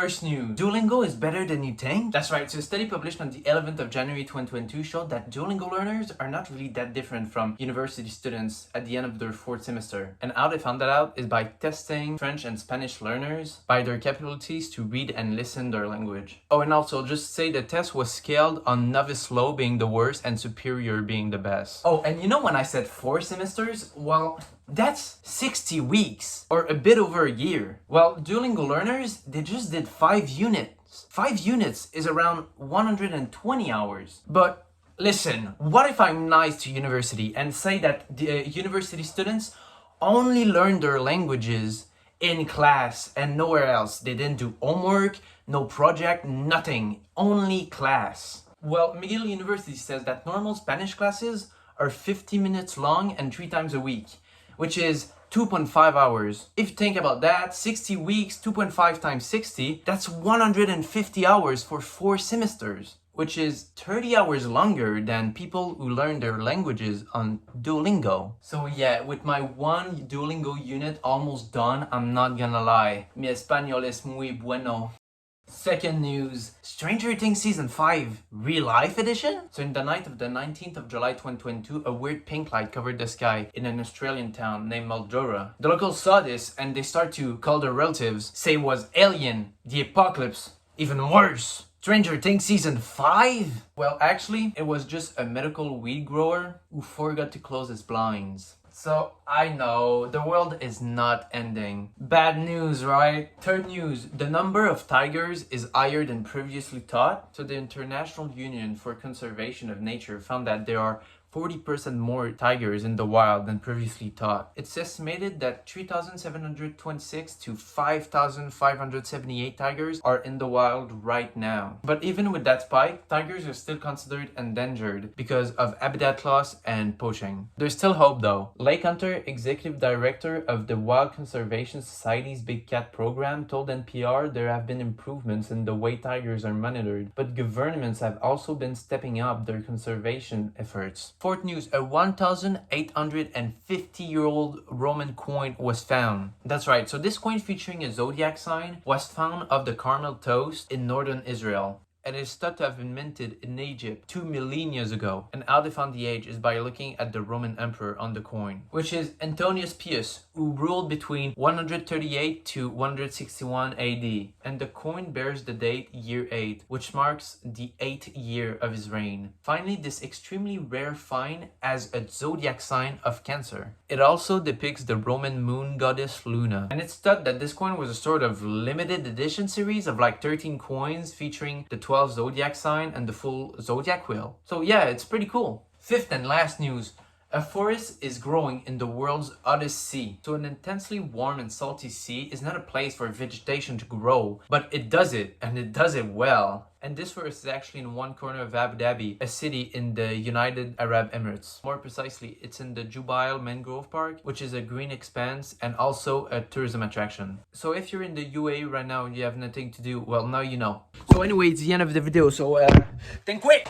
First news, Duolingo is better than you think? That's right, so a study published on the 11th of January 2022 showed that Duolingo learners are not really that different from university students at the end of their 4th semester. And how they found that out is by testing French and Spanish learners by their capabilities to read and listen their language. Oh, and also just say the test was scaled on novice low being the worst and superior being the best. Oh, and you know when I said 4 semesters? Well, that's 60 weeks, or a bit over a year. Well, Duolingo learners, they just did 5 units. 5 units is around 120 hours. But listen, what if I'm nice to university and say that the university students only learn their languages in class and nowhere else? They didn't do homework, no project, nothing, only class. Well, McGill University says that normal Spanish classes are 50 minutes long and 3 times a week, which is 2.5 hours. If you think about that, 60 weeks, 2.5 times 60, that's 150 hours for 4 semesters, which is 30 hours longer than people who learn their languages on Duolingo. So yeah, with my 1 Duolingo unit almost done, I'm not gonna lie, mi español es muy bueno. Second news, Stranger Things Season 5 Real Life Edition? So in the night of the 19th of July 2022, a weird pink light covered the sky in an Australian town named Mildura. The locals saw this and they start to call their relatives, say it was alien, the apocalypse, even worse. Stranger Things Season 5? Well, actually, it was just a medical weed grower who forgot to close his blinds. So, I know, the world is not ending. Bad news, right? Third news, the number of tigers is higher than previously thought. So the International Union for Conservation of Nature found that there are 40% more tigers in the wild than previously thought. It's estimated that 3,726 to 5,578 tigers are in the wild right now. But even with that spike, tigers are still considered endangered because of habitat loss and poaching. There's still hope though. Lake Hunter, executive director of the Wild Conservation Society's Big Cat program, told NPR there have been improvements in the way tigers are monitored, but governments have also been stepping up their conservation efforts. Fourth news, a 1,850-year-old Roman coin was found. That's right, so this coin featuring a zodiac sign was found off the Carmel Toast in northern Israel. And is thought to have been minted in Egypt 2 millennia ago. And how they found the age is by looking at the Roman emperor on the coin, which is Antonius Pius, who ruled between 138 to 161 AD. And the coin bears the date year 8, which marks the 8th year of his reign. Finally, this extremely rare find has a zodiac sign of Cancer. It also depicts the Roman moon goddess Luna. And it's thought that this coin was a sort of limited edition series of like 13 coins featuring the 12 zodiac sign and the full zodiac wheel. So yeah, it's pretty cool. Fifth and last news. A forest is growing in the world's hottest sea. So an intensely warm and salty sea is not a place for vegetation to grow, but it does it, and it does it well. And this forest is actually in one corner of Abu Dhabi, a city in the United Arab Emirates. More precisely, it's in the Jubail Mangrove Park, which is a green expanse and also a tourism attraction. So if you're in the UAE right now and you have nothing to do, well, now you know. So anyway, it's the end of the video, so think quick!